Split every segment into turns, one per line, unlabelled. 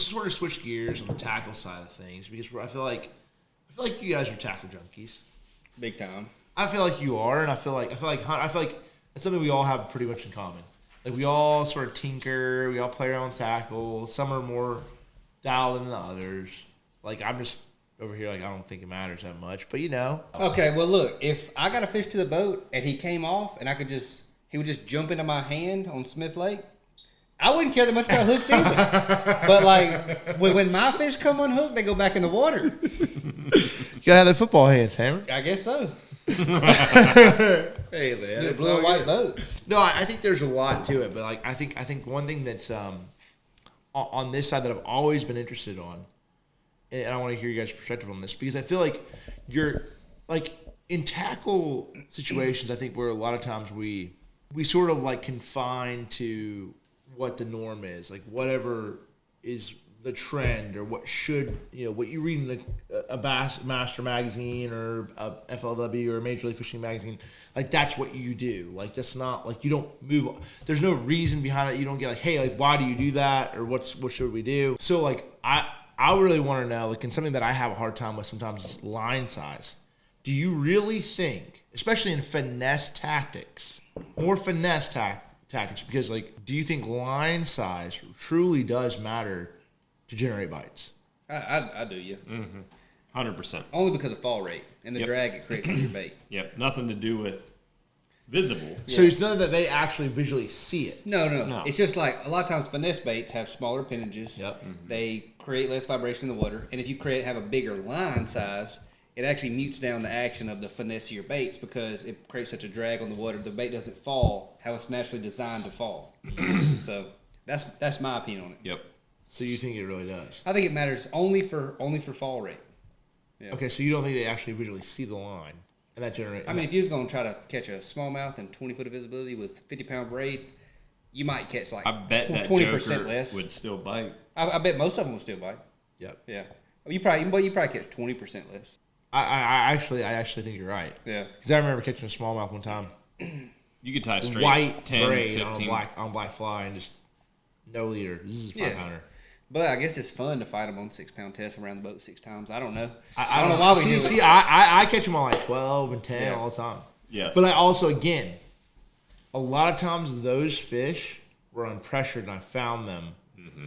let's sort of switch gears on the tackle side of things because I feel like you guys are tackle junkies.
Big time.
I feel like you are, and I feel like it's something we all have pretty much in common. Like we all sort of tinker, we all play around with tackle. Some are more dialed in than the others. Like I'm just over here, like I don't think it matters that much, but you know.
Okay, well look, if I got a fish to the boat and he came off and he would just jump into my hand on Smith Lake, I wouldn't care that much about hooks either. But like when my fish come unhooked, they go back in the water.
You gotta have the football hands, Hammer.
I guess so.
Hey man,
It's a blue and white boat.
No, I think there's a lot to it, but like I think one thing that's on this side that I've always been interested on, and I want to hear you guys' perspective on this because I feel like you're like in tackle situations. I think where a lot of times we sort of like confine to what the norm is, like whatever is the trend or what should, you know, what you read in a Bassmaster magazine or a FLW or a Major League Fishing magazine, like that's what you do. Like that's not like you don't move. There's no reason behind it. You don't get like, hey, like why do you do that or what should we do? So like I really want to know, like, and something that I have a hard time with sometimes is line size. Do you really think, especially in finesse tactics, more finesse tactics, because like, do you think line size truly does matter to generate bites?
I do, yeah.
100%.
Only because of fall rate and the drag it creates with your bait.
Yep. Nothing to do with visible.
So it's not that they actually visually see it.
No. It's just like a lot of times finesse baits have smaller appendages.
Yep.
They create less vibration in the water. And if you have a bigger line size, it actually mutes down the action of the finessier baits because it creates such a drag on the water. The bait doesn't fall how it's naturally designed to fall. So that's my opinion on it.
Yep.
So you think it really does?
I think it matters only for fall rate. Yeah.
Okay, so you don't think they actually visually see the line, and that generates.
I mean, if you're going to try to catch a smallmouth and 20 foot of visibility with 50-pound braid, you might catch like
I bet that
20%
joker
less.
would still bite.
I bet most of them will still bite.
Yep.
Yeah. You probably catch 20% less.
I actually think you're right.
Yeah.
Because I remember catching a smallmouth one time,
You could tie straight
white
10,
braid
15.
on black fly, and just no leader. This is a 5-pounder.
But I guess it's fun to fight them on 6-pound tests around the boat 6 times. I don't know.
I don't know
why we
see,
do
see,
it.
I catch them on like 12 and 10
Yeah.
all the time.
Yes.
But I also, again, a lot of times those fish were unpressured, and I found them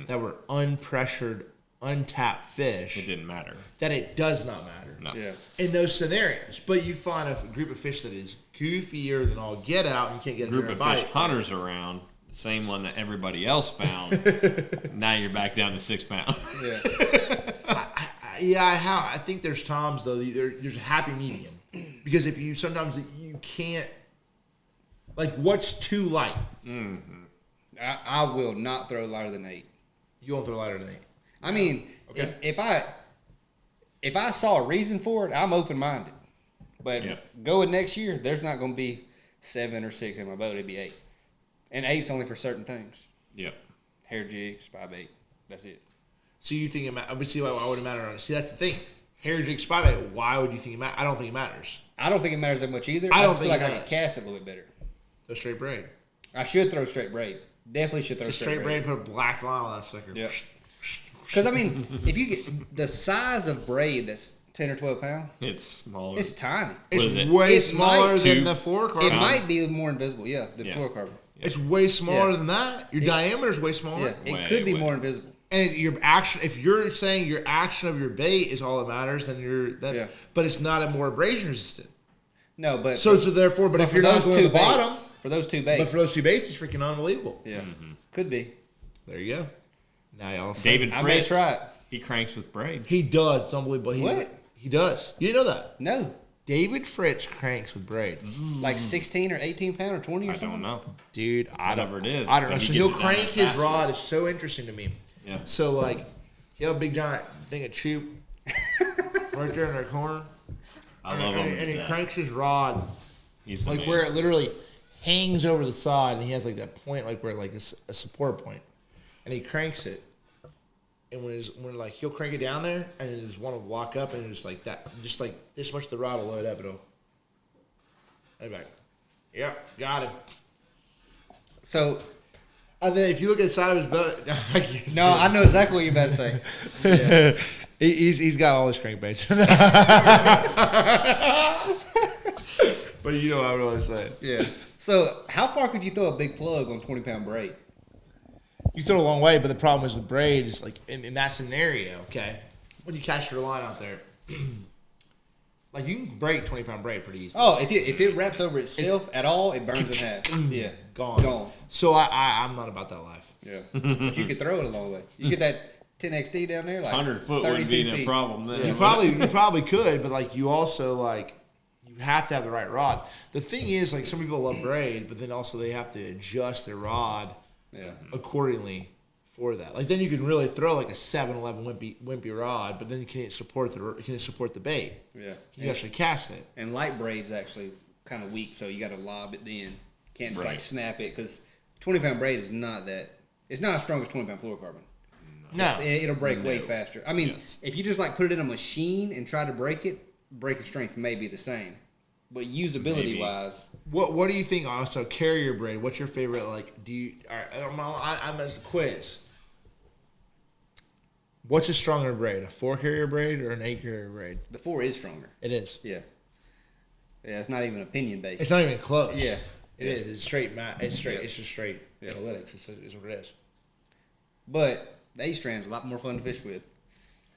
that were unpressured, untapped fish.
It didn't matter.
That it does not matter.
No.
Yeah.
In those scenarios. But you find a group of fish that is goofier than all get out, and you can't get
Group
a
of
bite.
fish hunters around, the same one that everybody else found. Now you're back down to 6 pounds.
Yeah.
I think there's times though there's a happy medium because if you sometimes you can't like what's too light.
I will not throw lighter than 8.
You won't throw lighter than 8.
I mean,
Okay.
if I saw a reason for it, I'm open minded. But going next year, there's not going to be 7 or 6 in my boat. It'd be 8, and 8's only for certain things:
Yep.
hair jig, spy bait. That's it.
So you think it matters? But see, why would it matter? See, that's the thing. Hair jig spy bait. Why would you think it matters? I don't think it matters.
I don't think it matters that much either.
I don't
just feel
think
like
it
I
does.
can cast it a little bit better.
Throw straight braid.
I should throw straight braid. Definitely should throw
Straight braid. Put a black line on that sucker.
Yep. Because I mean, if you get the size of braid that's 10 or 12 pounds,
It's smaller.
it's tiny.
It's
What is it?
way
It
smaller
might
than
to-
the fluorocarbon.
It might be more invisible, yeah, than
Yeah.
fluorocarbon.
It's way smaller
Yeah.
than that. Your diameter is way smaller.
Yeah, it
Way,
could be
way.
more invisible.
And your action, if you're saying your action of your bait is all that matters, then
Yeah.
but it's not a more abrasion resistant.
No, but
So therefore, but if
for
you're not
those
going
two
to the bottom,
baits, for those two baits,
but for those two baits, it's freaking unbelievable.
yeah, could be.
There you go. Now y'all see.
David
I may
Fritz.
try it.
He cranks with braid.
He does. It's unbelievable.
What?
He does. You didn't know that?
No,
David Fritz cranks with braids.
like 16 or 18 pound or 20 or
I
something.
don't know.
Dude,
Whatever it is,
I don't know.
but he
So
gets
he'll
it down
crank
there
his
faster.
rod. It's so interesting to me.
Yeah.
So like, he'll have a big giant thing of choop right there in their corner.
I love him.
And he cranks his rod
He's the
like
man.
where it literally hangs over the side, and he has like that point, like where like a support point, and he cranks it. And when like he'll crank it down there, and it just want to walk up, and it's like that, just like this much the rod will load up. It'll. Hey back. Yep, got him.
So
And then if you look at the side of his butt, I can't
No, I know exactly what you're about to say. Yeah.
he's got all his crankbaits. But you know what I really say.
Yeah. So, how far could you throw a big plug on 20-pound braid?
You throw it a long way, but the problem is the braid is like in that scenario. Okay, when you cast your line out there, like you can break 20-pound braid pretty easily.
Oh, if it wraps over itself at all, it burns in half. Yeah,
Gone.
It's gone.
So I'm not about that life.
Yeah, but you could throw it a long way. You get that 10XD down there, like
100 foot
32
wouldn't be no
feet.
problem then.
You probably could, but like you also like you have to have the right rod. The thing is, like some people love braid, but then also they have to adjust their rod
Yeah.
accordingly for that. Like then you can really throw like a 7-11 wimpy rod, but then you can't support the bait.
Yeah.
You actually cast it.
And light braid's actually kind of weak, so you got to lob it then. Can't just like
Right.
snap it because 20-pound braid is not that. It's not as strong as 20-pound fluorocarbon.
No,
It'll break way
No.
faster. I mean,
Yes.
if you just like put it in a machine and try to break it, breaking strength may be the same. But usability
Maybe.
wise,
what do you think? Also, carrier braid. What's your favorite? Like, do you? All right, I'm as a quiz. What's a stronger braid? A 4 carrier braid or an 8 carrier braid?
the 4 is stronger.
It is.
Yeah. Yeah, it's not even opinion based.
It's not even close.
Yeah.
It is. It's straight math. It's straight.
Yeah.
It's just straight
Yeah.
analytics. It's what it is.
But the A-strand's a lot more fun to fish with.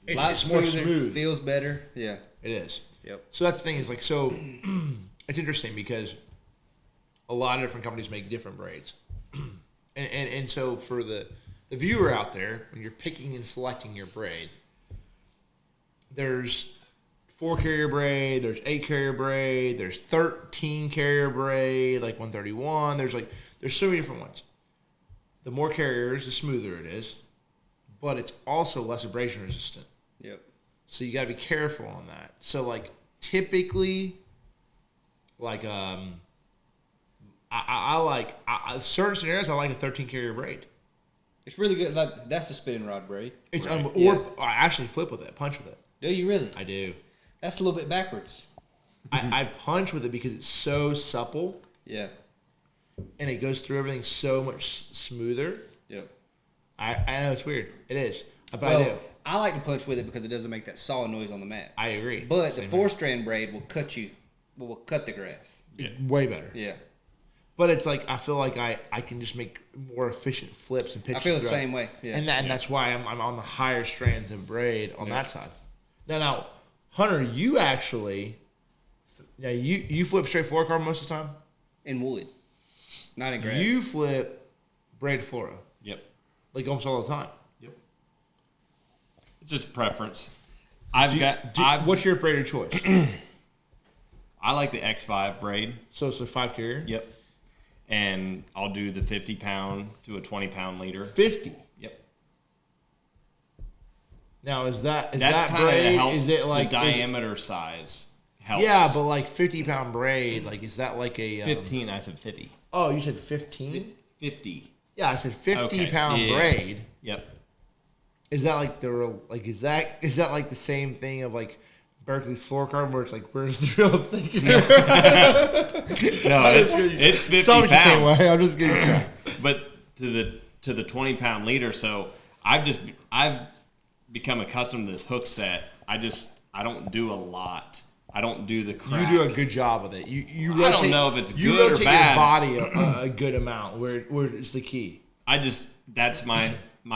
It's,
Lot
it's more
smoother,
smooth.
Feels better. Yeah.
It is.
Yep.
So that's the thing is like so. It's interesting because a lot of different companies make different braids, and so for the viewer out there, when you're picking and selecting your braid, there's 4 carrier braid, there's 8 carrier braid, there's 13 carrier braid, like 131. There's so many different ones. The more carriers, the smoother it is, but it's also less abrasion resistant.
Yep.
So you got to be careful on that. So like typically, like I like certain scenarios I like a 13 carrier braid.
It's really good. Like that's the spinning rod braid.
It's
Right.
or I actually flip with it, punch with it.
Do you really?
I do.
That's a little bit backwards.
I punch with it because it's so supple
Yeah.
and it goes through everything so much smoother.
Yep.
I know it's weird. It is, but
Well,
I do.
I like to punch with it because it doesn't make that saw noise on the mat.
I agree.
But the
Same
4-strand braid will cut the grass.
here. Way better.
Yeah.
But it's like I feel like I can just make more efficient flips and pitches.
I feel the
throughout.
same way. Yeah.
And that's why I'm on the higher strands of braid on that side. Now, Hunter, you actually, you flip straight fluorocarbon most of the time.
In wood. Not in grass.
You flip braid fluoro,
Yep.
like almost all the time.
Yep. It's just preference. I've
What's your braid of choice?
I like the X5 braid.
So it's a 5 carrier.
Yep. And I'll do the 50 pound to a 20 pound leader.
50.
Yep.
Now is that
That's kind of
braid?
help.
Is it like
the diameter size helps?
Yeah, but like 50-pound braid, like is that like a
15. I said 50.
Oh, you said 15?
50.
Yeah, I said 50-pound
Okay. Yeah.
braid.
Yep.
Is that like the real? Like is that like the same thing of like Berkeley's fluorocarbon, where it's like where's the real thing?
No, it's 50
It's always the same
pounds.
way. I'm just kidding.
But to the 20 pound leader, so I've become accustomed to this hook set. I don't do a lot. I don't do the crack.
You do a good job with it. You
I don't
rotate,
know if it's
you
good or
rotate
bad.
your body a good amount where it's the key.
That's my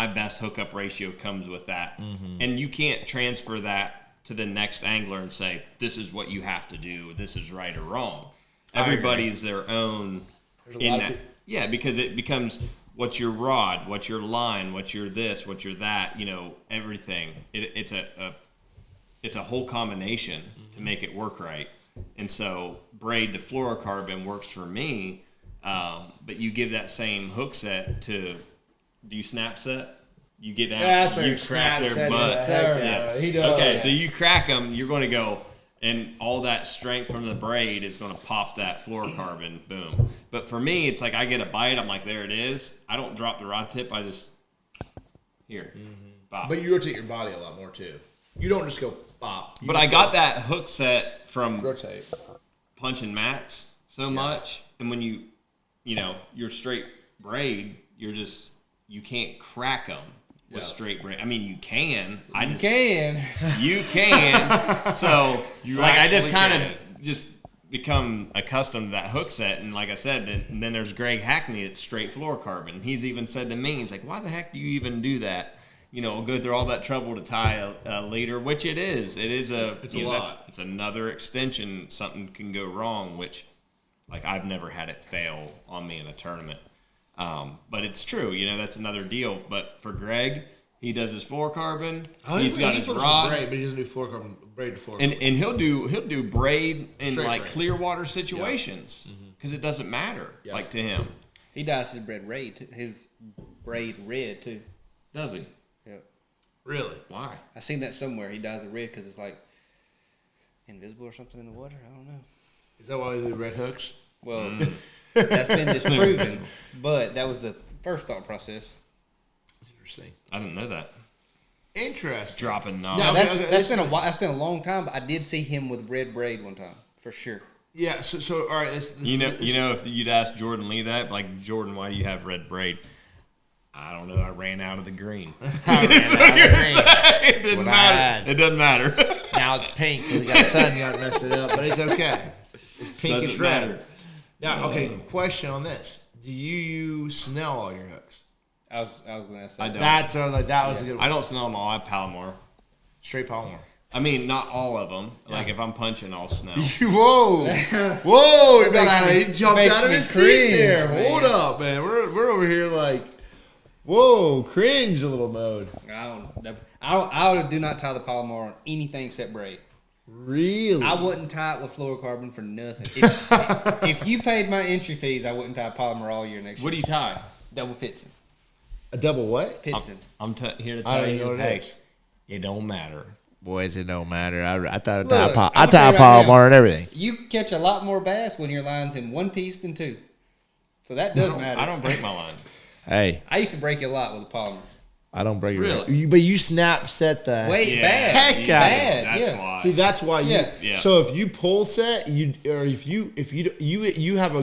best hookup ratio comes with that.
Mm-hmm.
And you can't transfer that to the next angler and say, this is what you have to do. This is right or wrong. Everybody's their own
There's a
in
lot of
that.
people-
Yeah, because it becomes what's your rod, what's your line, what's your this, what's your that, everything. It's a whole combination to make it work right. And so braid to fluorocarbon works for me, but you give that same hook set to, do you snap set? You get down,
Yeah, sir.
you crack
Snap
their
sets
butt.
the heck out of it. He does.
Okay, so you crack them, you're going to go, and all that strength from the braid is going to pop that fluorocarbon, boom. But for me, it's like I get a bite, I'm like, there it is. I don't drop the rod tip, I just, here, bop.
But you rotate your body a lot more too. You don't just go pop.
But I got that hook set from
rotate.
punching mats so much, and when your straight braid, you can't crack them with
Yeah.
straight braid. I mean, you can.
You can.
You can. So,
You
like, I just
actually
kind
can.
of just become accustomed to that hook set. And like I said, and then there's Greg Hackney at Straight Fluorocarbon. He's even said to me, he's like, why the heck do you even do that? You know, go through all that trouble to tie a leader, which it is. It is
It's a
you know,
lot.
it's another extension. Something can go wrong, which, like, I've never had it fail on me in a tournament. But it's true, you know, that's another deal. But for Greg, he does his fluorocarbon. He's got his rod,
braid, but he doesn't do fluorocarbon braid to fluorocarbon.
and he'll do braid in
Straight
like
braid.
clear water situations because it doesn't matter,
Yeah.
like to him,
He dyes his braid red too.
does he?
Yeah.
Really?
Why?
I seen that somewhere. He dyes it red because it's like invisible or something in the water. I don't know.
Is that why they do red hooks?
Well, that's been disproven, but that was the first thought process.
That's interesting.
I didn't know that.
Interesting.
Dropping knowledge.
No.
That's
okay,
that's
listen.
been a while. That's been a long time, but I did see him with red braid one time for sure.
Yeah. So all right.
You know, if you'd ask Jordan Lee that, like, Jordan, why do you have red braid? I don't know. I ran out of the green. It didn't
what I
matter.
had.
It doesn't matter.
Now it's pink. We got sun. Got messed it up, but it's okay. It's pinkish
Doesn't
red.
matter.
Now, okay. Question on this: do you use Snell all your hooks?
I was going to ask that.
I don't.
That's that was a good one.
I don't smell them all. I have Palomar.
Straight polymer.
I mean, not all of them. Like, if I'm punching, I'll smell.
Whoa! Whoa! He jumped
makes
out of
me
his seat
cringe,
there.
man.
Hold up, man. We're over here like, whoa, cringe a little mode.
I do not tie the Palomar on anything except braid.
Really?
I wouldn't tie it with fluorocarbon for nothing. If you paid my entry fees, I wouldn't tie a Palomar all year next
What
year.
do you tie?
Double Pitson.
A double what?
Pitson.
I'm here to
I
tell
don't
you,
even know what it
hey,
is.
it don't matter.
Boys, it don't matter. I thought
Look,
I
I'm
tie
gonna tell you right now,
and everything.
You catch a lot more bass when your line's in one piece than two. So that does matter.
I don't break my line.
Hey,
I used to break it a lot with a Palomar.
I don't break
Really?
it. But you snap set the.
Wait,
Yeah,
bad.
Heck out of it.
Bad,
That's
yeah.
why.
See, that's why you.
Yeah.
So if you pull set, if you have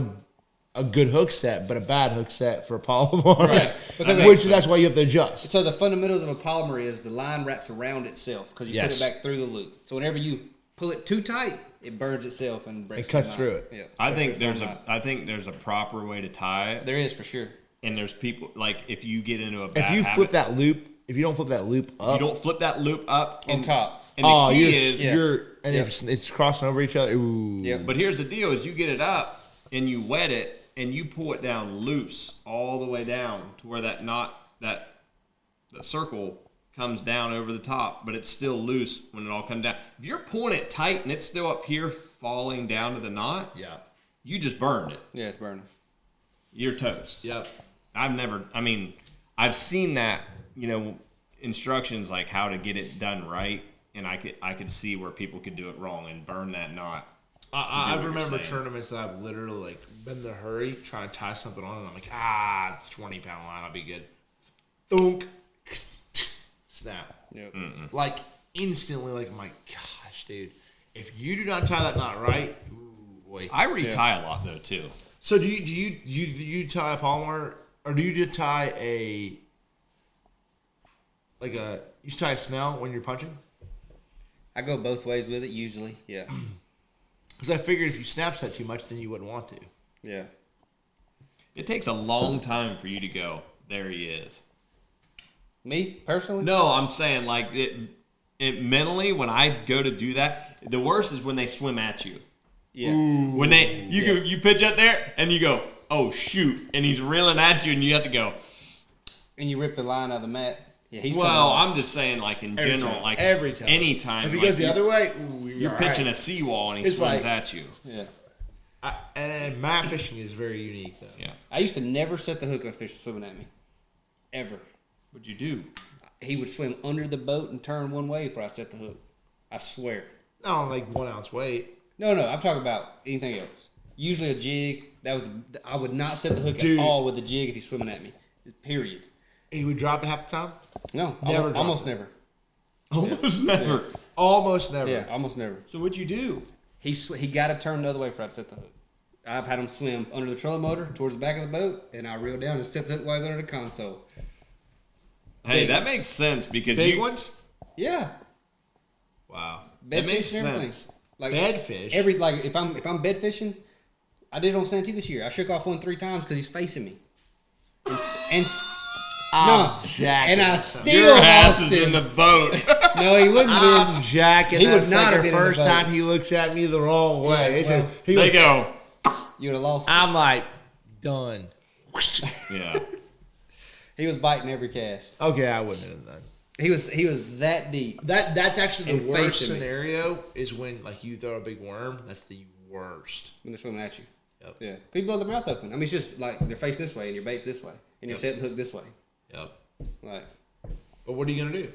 a good hook set, but a bad hook set for a Palomar,
Right. Because
which that's why you have to adjust.
So the fundamentals of a Palomar is the line wraps around itself because you
Yes.
put it back through the loop. So whenever you pull it too tight, it burns itself and breaks.
It cuts
the
through
knot.
it.
Yeah.
I
breaks
think
the
there's
knot.
I think there's a proper way to tie it,
There is for sure.
and there's people like if you get into a bad
If you
habit,
flip that loop, if you don't flip that loop
you
up,
don't flip that loop up
On top.
And the
oh,
key
you're,
is,
Yeah.
you're and
Yeah.
if it's crossing over each other, ooh.
Yeah.
but here's the deal: is you get it up and you wet it and you pull it down loose all the way down to where that knot the circle comes down over the top, but it's still loose when it all comes down. If you're pulling it tight and it's still up here falling down to the knot,
Yeah.
you just burned it.
Yeah, it's burning.
You're toast.
Yep.
I've seen that, instructions like how to get it done right, and I could see where people could do it wrong and burn that knot.
I
what you're
remember
saying.
tournaments that I've literally been in a hurry trying to tie something on, and I'm like, it's 20-pound line, I'll be good. Thunk, snap,
Yep.
like instantly. Like, my gosh, dude, if you do not tie that knot right, ooh, boy.
I retie a lot though too.
So do you tie a Palomar, or do you just tie you tie a Snell when you're punching?
I go both ways with it usually. Yeah.
Because I figured if you snap set too much, then you wouldn't want to.
Yeah.
It takes a long time for you to go, there he is.
Me personally?
No, I'm saying like it mentally when I go to do that, the worst is when they swim at you.
Yeah.
When you pitch up there and you go, oh shoot, and he's reeling at you and you have to go.
And you rip the line out of the mat. Yeah, he's
Well,
coming off.
I'm just saying like in
Every
general,
time.
like
Every time.
anytime.
If he
like,
goes the
you-
other way,
you're pitching a seawall and he
It's
swims
like-
at you.
Yeah.
And mat fishing is very unique, though.
Yeah.
I used to never set the hook if a fish was swimming at me. Ever.
What'd you do?
He would swim under the boat and turn one way before I set the hook. I swear.
No, like 1 ounce weight.
No, I'm talking about anything else. Usually a jig. I would not set the hook
Dude.
at all with a jig if he's swimming at me. Period.
He would drop it half the time.
No,
Never
almost
dropped
never.
Almost never.
Almost never.
Yeah, almost never.
So what'd you do?
He got to turn the other way before I'd set the hook. I've had them swim under the trolling motor towards the back of the boat, and I reel down and set the hook wise under the console.
Hey, that makes sense because
Big ones?
Yeah,
Wow.
bed
That makes
fishing and everything.
sense.
Like
Bed fish?
if I'm bed fishing, I did it on Santee this year. I shook off one 3 times because he's facing me.
I'm
No,
jacking.
and I
it.
still
Your ass
lost
is in
him.
the boat.
No, he wouldn't have
I'm
been.
jacking.
He
That's
would not
like
have
the
been in the
first
boat.
time he looks at me the wrong way.
well,
He
They
goes,
go.
You would have lost him.
I'm like, done.
Yeah.
He was biting every cast.
Okay, I wouldn't have done.
He was that deep.
That's actually the
And
worst
facing me.
scenario is when like you throw a big worm. That's the worst.
When they're swimming at you.
Yep.
Yeah. Could you blow their mouth open? I mean, it's just like they're facing this way and your bait's this way. And you're
Yep.
setting the hook this way.
Yep.
Like,
But what are you gonna do?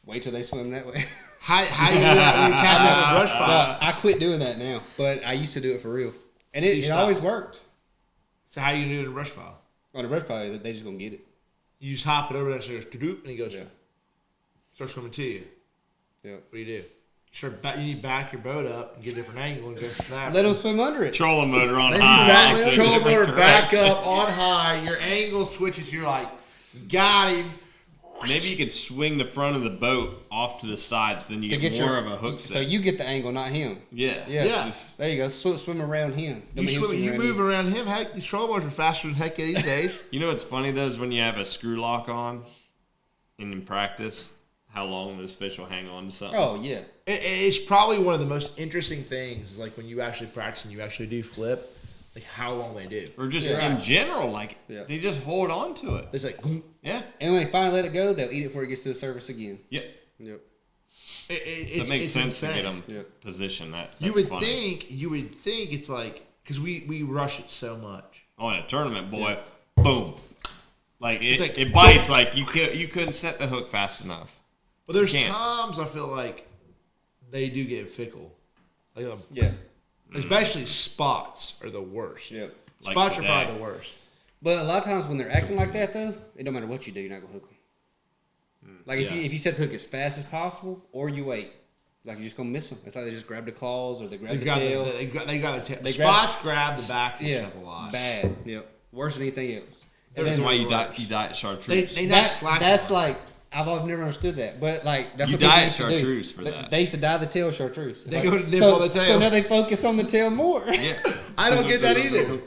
wait till they swim that way.
How you do that when you cast out a brush pile?
I quit doing that now, but I used to do it for real. And
So
it,
you
it
stopped.
always worked.
So how you gonna do it in a brush pile?
On the brush pile, they just gonna get it.
You just hop it over there and it goes, and he goes,
Yeah.
starts swimming to you.
Yeah.
What do? You need to back your boat up and get a different angle and go snap.
Let them swim under it.
Trolling motor on
They
high.
back-
like the
Control
different
motor back
direction.
up on high. Your angle switches. You're like, got him.
Maybe you could swing the front of the boat off to the sides, then you
To
get
get
more
your,
of a hook
so
set.
you get the angle, not him.
Yeah.
Yeah.
Yeah.
Just-
There you go. Swim around him. Don't
You
be him
swim.
swimming
You
around
move around him. Heck, these troll motors are faster than heck these days.
You know what's funny though is when you have a screw lock on, and in practice, how long those fish will hang on to something.
Oh yeah.
It's probably one of the most interesting things. Is like when you actually practice and you actually do flip, like how long they do.
Or just
Yeah.
in general, like
Yeah.
they just hold on to it.
It's like
Yeah.
And when they finally let it go, they'll eat it before it gets to the surface again.
Yep.
Yep.
It makes
it's
sense to
insane.
get them
Yeah.
positioned. That's
You would
funny.
think it's like because we rush it so much.
Oh, in a tournament, boy, boom. Like it,
like-
it bites like you couldn't set the hook fast enough.
But there's
Can't.
times I feel like they do get fickle. Like
Yeah.
especially spots are the worst.
Yep.
Like
Spots are
today.
probably the worst.
But a lot of times when they're acting like that, though, it don't matter what you do, you're not gonna hook them. Like
Yeah.
if you set the hook as fast as possible, or you wait, like you're just gonna miss them. It's like they just grab the claws or they grab
They
the
got
tail.
they got the tail.
They grab-
Spots grab the back and
Yeah,
stuff a lot.
bad. Yep, worse than anything else. And
That's
then
why you
rush.
diet chartreuse.
They not
that,
slacking.
that's
on it.
like I've never understood that, but like that's
You
what people
diet
used to do.
chartreuse for
They-
that.
They used to dye the tail chartreuse. It's
They
like-
go to nip
so,
on the tail.
So now they focus on the tail more.
Yeah.
I don't get that either.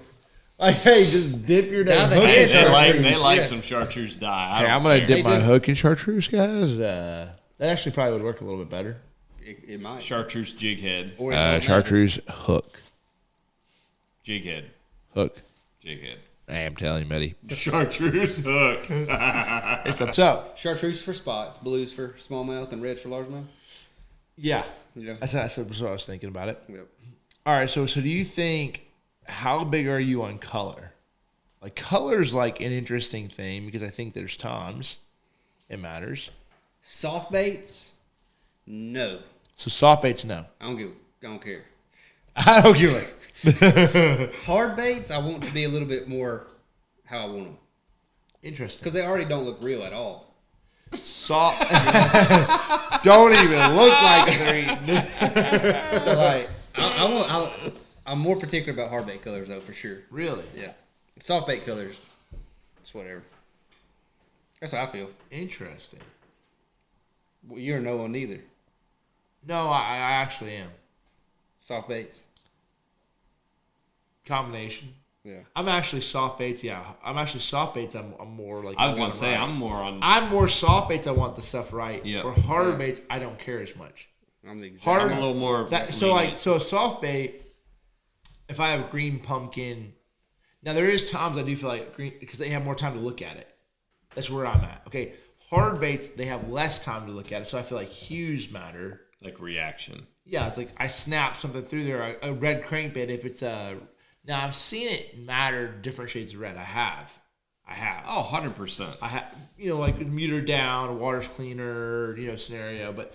Like, hey, just dip your
Now
damn
they
hook.
did
in
They
chartreuse.
like
Yeah.
some chartreuse dye. I
Hey,
don't
I'm gonna
care.
dip
They
my
do.
hook in chartreuse, guys. That actually probably would work a little bit better.
It might.
chartreuse jig head.
Or it don't matter.
Chartreuse hook.
Jig head.
Hook.
Jig head.
I am telling you, buddy.
Chartreuse hook.
So,
Chartreuse for spots, blues for smallmouth, and reds for largemouth.
yeah,
Yeah.
that's what I was thinking about it.
Yep.
All right, so do you think how big are you on color? Like color's like an interesting thing because I think there's times it matters.
Soft baits, no.
So soft baits, no.
I don't care.
I don't give a.
Hard baits, I want to be a little bit more how I want them
Interesting.
because they already don't look real at all.
Soft. Don't even look like they're eating.
So like, I'm more particular about hard bait colors though, for sure.
Really
Yeah, soft bait colors, it's whatever. That's how I feel.
interesting.
Well, you're no one neither.
No, I actually am.
Soft baits.
Combination.
Yeah.
I'm actually soft baits. Yeah, I'm actually soft baits. I'm more like.
I was gonna
want 'em
say
right.
I'm more on.
I'm more soft baits. I want the stuff right.
Yeah.
Or hard baits, I don't care as much.
I'm the exact
Hard-
I'm a little more.
So so a soft bait. If I have green pumpkin, now there is times I do feel like green because they have more time to look at it. That's where I'm at. Okay, hard baits they have less time to look at it, so I feel like hues matter.
like reaction.
Yeah, it's like I snap something through there. A red crankbait. If it's a now I've seen it matter different shades of red. I have.
Oh, 100%.
I have. Like muter down, water's cleaner. Scenario, but.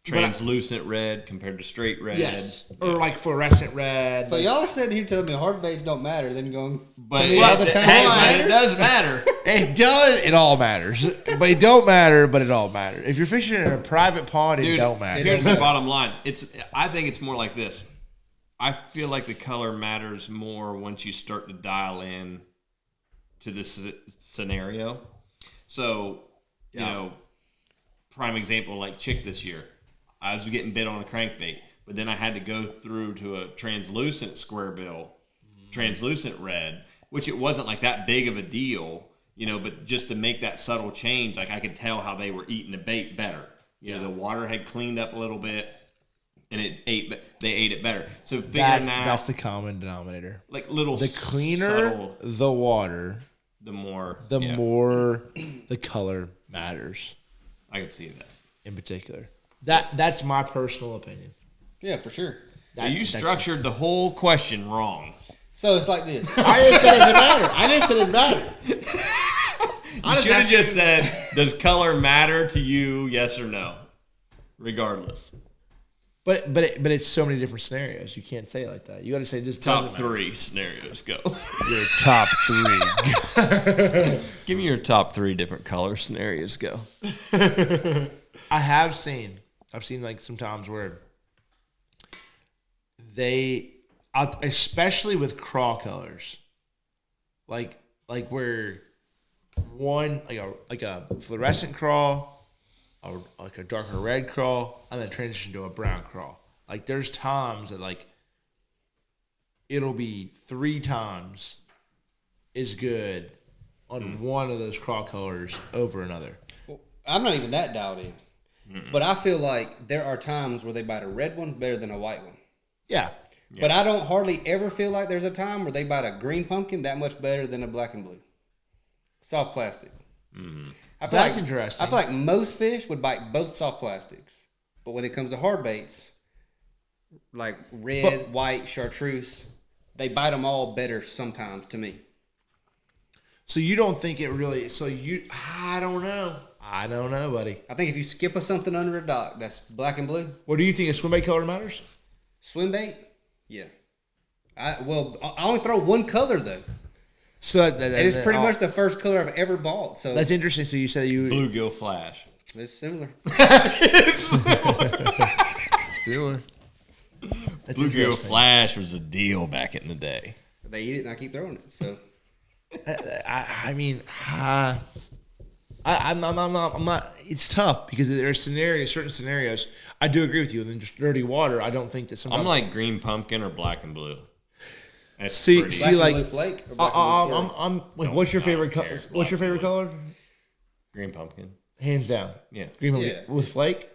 Translucent red compared to straight red.
Yes, or like fluorescent red.
So y'all are sitting here telling me hard baits don't matter, then going
But
tell me all the time
hey,
it
but
matters?
it does matter.
It does. It all matters, but it don't matter. But it all matters. If you're fishing in a private pond, it
Dude,
don't matter.
here's the bottom line. I think it's more like this. I feel like the color matters more once you start to dial in to this scenario. So, you know, prime example, like Chick this year. I was getting bit on a crankbait, but then I had to go through to a translucent square bill, translucent red, which it wasn't like that big of a deal, you know, but just to make that subtle change, like I could tell how they were eating the bait better. You know, the water had cleaned up a little bit, and they ate it better. So figuring
That's the common denominator.
like little
The cleaner
subtle,
the water,
the more
the color matters.
I can see that.
In particular, that's my personal opinion.
Yeah, for sure.
So you structured the whole question wrong.
So it's like this.
I didn't say it doesn't matter. I didn't say it doesn't matter.
You should have just said, "Does color matter to you? Yes or no?" Regardless.
But it's so many different scenarios. You can't say it like that. You got to say this
Top
doesn't matter.
3 scenarios go.
Your top 3.
Give me your top 3 different color scenarios go.
I've seen like some times where especially with craw colors, like where one like a fluorescent craw, or like a darker red craw, and then transition to a brown craw. Like there's times that like it'll be 3 times as good on one of those craw colors over another.
Well, I'm not even that dialed in. But I feel like there are times where they bite a red one better than a white one.
Yeah.
But I don't hardly ever feel like there's a time where they bite a green pumpkin that much better than a black and blue. Soft plastic.
That's interesting.
I feel like most fish would bite both soft plastics. But when it comes to hard baits, like red, white, chartreuse, they bite them all better sometimes to me.
So you don't think it really? I don't know. I don't know, buddy.
I think if you skip something under a dock that's black and blue,
What do you think? A swim bait color matters?
swim bait, yeah. I only throw one color though.
So
It is pretty much the first color I've ever bought. So
That's interesting. So you said you
Bluegill Flash.
it's similar.
similar. That's
Bluegill
interesting.
Flash was a deal back in the day.
They eat it and I keep throwing it. So
I mean, I'm not. It's tough because there are certain scenarios. I do agree with you. And then just dirty water, I don't think that sometimes.
I'm like green pumpkin or black and blue. That's
See,
pretty.
black and
like,
blue flake or black and blue swirl?
I'm like,
No,
what's your
I
favorite
don't
color?
care.
What's your
Black
favorite color?
Green pumpkin.
Hands down.
Yeah.
Green pumpkin
Yeah.
with flake.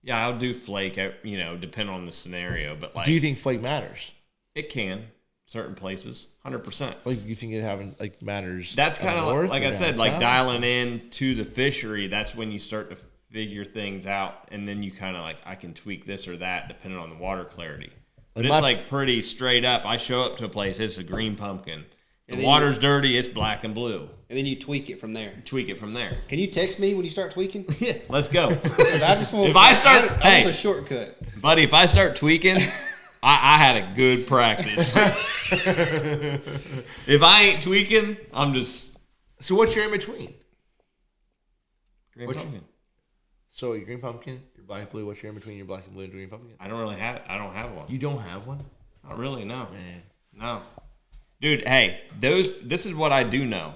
Yeah, I'll do flake, you know, depending on the scenario. But like,
Do you think flake matters?
it can, certain places, 100%.
Like you think it matters?
That's
up
kind of
north
like
or
I said,
down
like
south?
dialing in to the fishery. That's when you start to figure things out, and then you kind of like, I can tweak this or that depending on the water clarity. But
Like
it's
my-
like pretty straight up. I show up to a place, it's a green pumpkin. The
then
water's dirty, it's black and blue.
And then you tweak it from there.
Tweak it from there.
Can you text me when you start tweaking?
Yeah, let's go,
'Cause I just want.
If I start-
I want
hey.
the shortcut.
buddy. If I start tweaking, I had a good practice. If I ain't tweaking, I'm just
So what's your in between?
green
What you-
pumpkin.
So your green pumpkin, your black and blue. What's your in between your black and blue and green pumpkin?
I don't really have. I don't have one.
You don't have one,
Not really. No.
man.
No. Dude, hey, this is what I do know.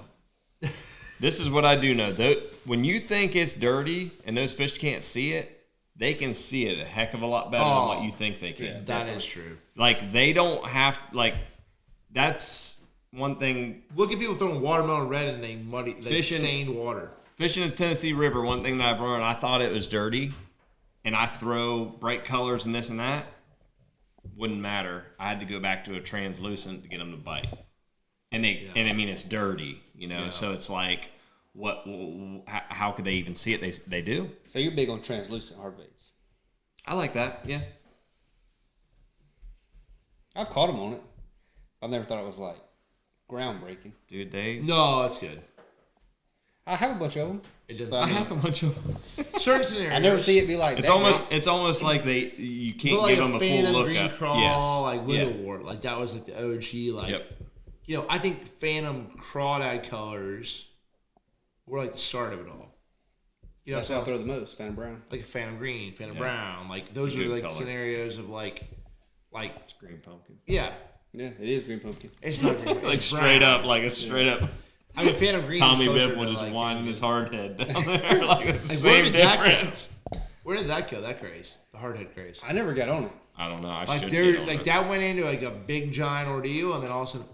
This is what I do know. When you think it's dirty and those fish can't see it, they can see it a heck of a lot better than what you think they can.
That is true.
Like, they don't have, like, that's one thing.
Look at people throwing watermelon red and they
Fishing-
stained water.
Fishing the Tennessee River, one thing that I've learned, I thought it was dirty, and I throw bright colors and this and that, wouldn't matter. I had to go back to a translucent to get them to bite. And I mean, it's dirty, you know. So it's like, how could they even see it? They do.
So you're big on translucent hard baits.
I like that. Yeah.
I've caught them on it. I've never thought it was like groundbreaking.
Dude, they.
No, that's good.
I have a bunch of them.
It doesn't.
But
I have a bunch of them.
Certain scenarios.
I never see it be like
It's
that.
it's almost like you can't
But like
give them a full
Phantom
look
green
up.
crawl,
Yes.
like
Yeah.
Widowwort, like that was like the OG. Like,
Yep.
you know, I think Phantom crawdad colors were like the start of it all. You know,
That's what I
so
throw the most. Phantom brown.
like a Phantom green, Phantom brown, like those
It's a
are
good
like
color.
scenarios of like like
It's green pumpkin.
yeah,
Yeah, it is green pumpkin.
it's not green.
Like
it's
straight
brown.
up, like a straight up.
I mean, Phantom Green.
Tommy
is closer
Biff will
to,
just
like,
winding his hard head down there, like the
where
same
did that go?
difference.
Where did that go? That craze, the hardhead craze.
I never got on it.
I don't know. I
Like
should
there,
get on
like
it.
that went into like a big giant ordeal, and then all of a sudden,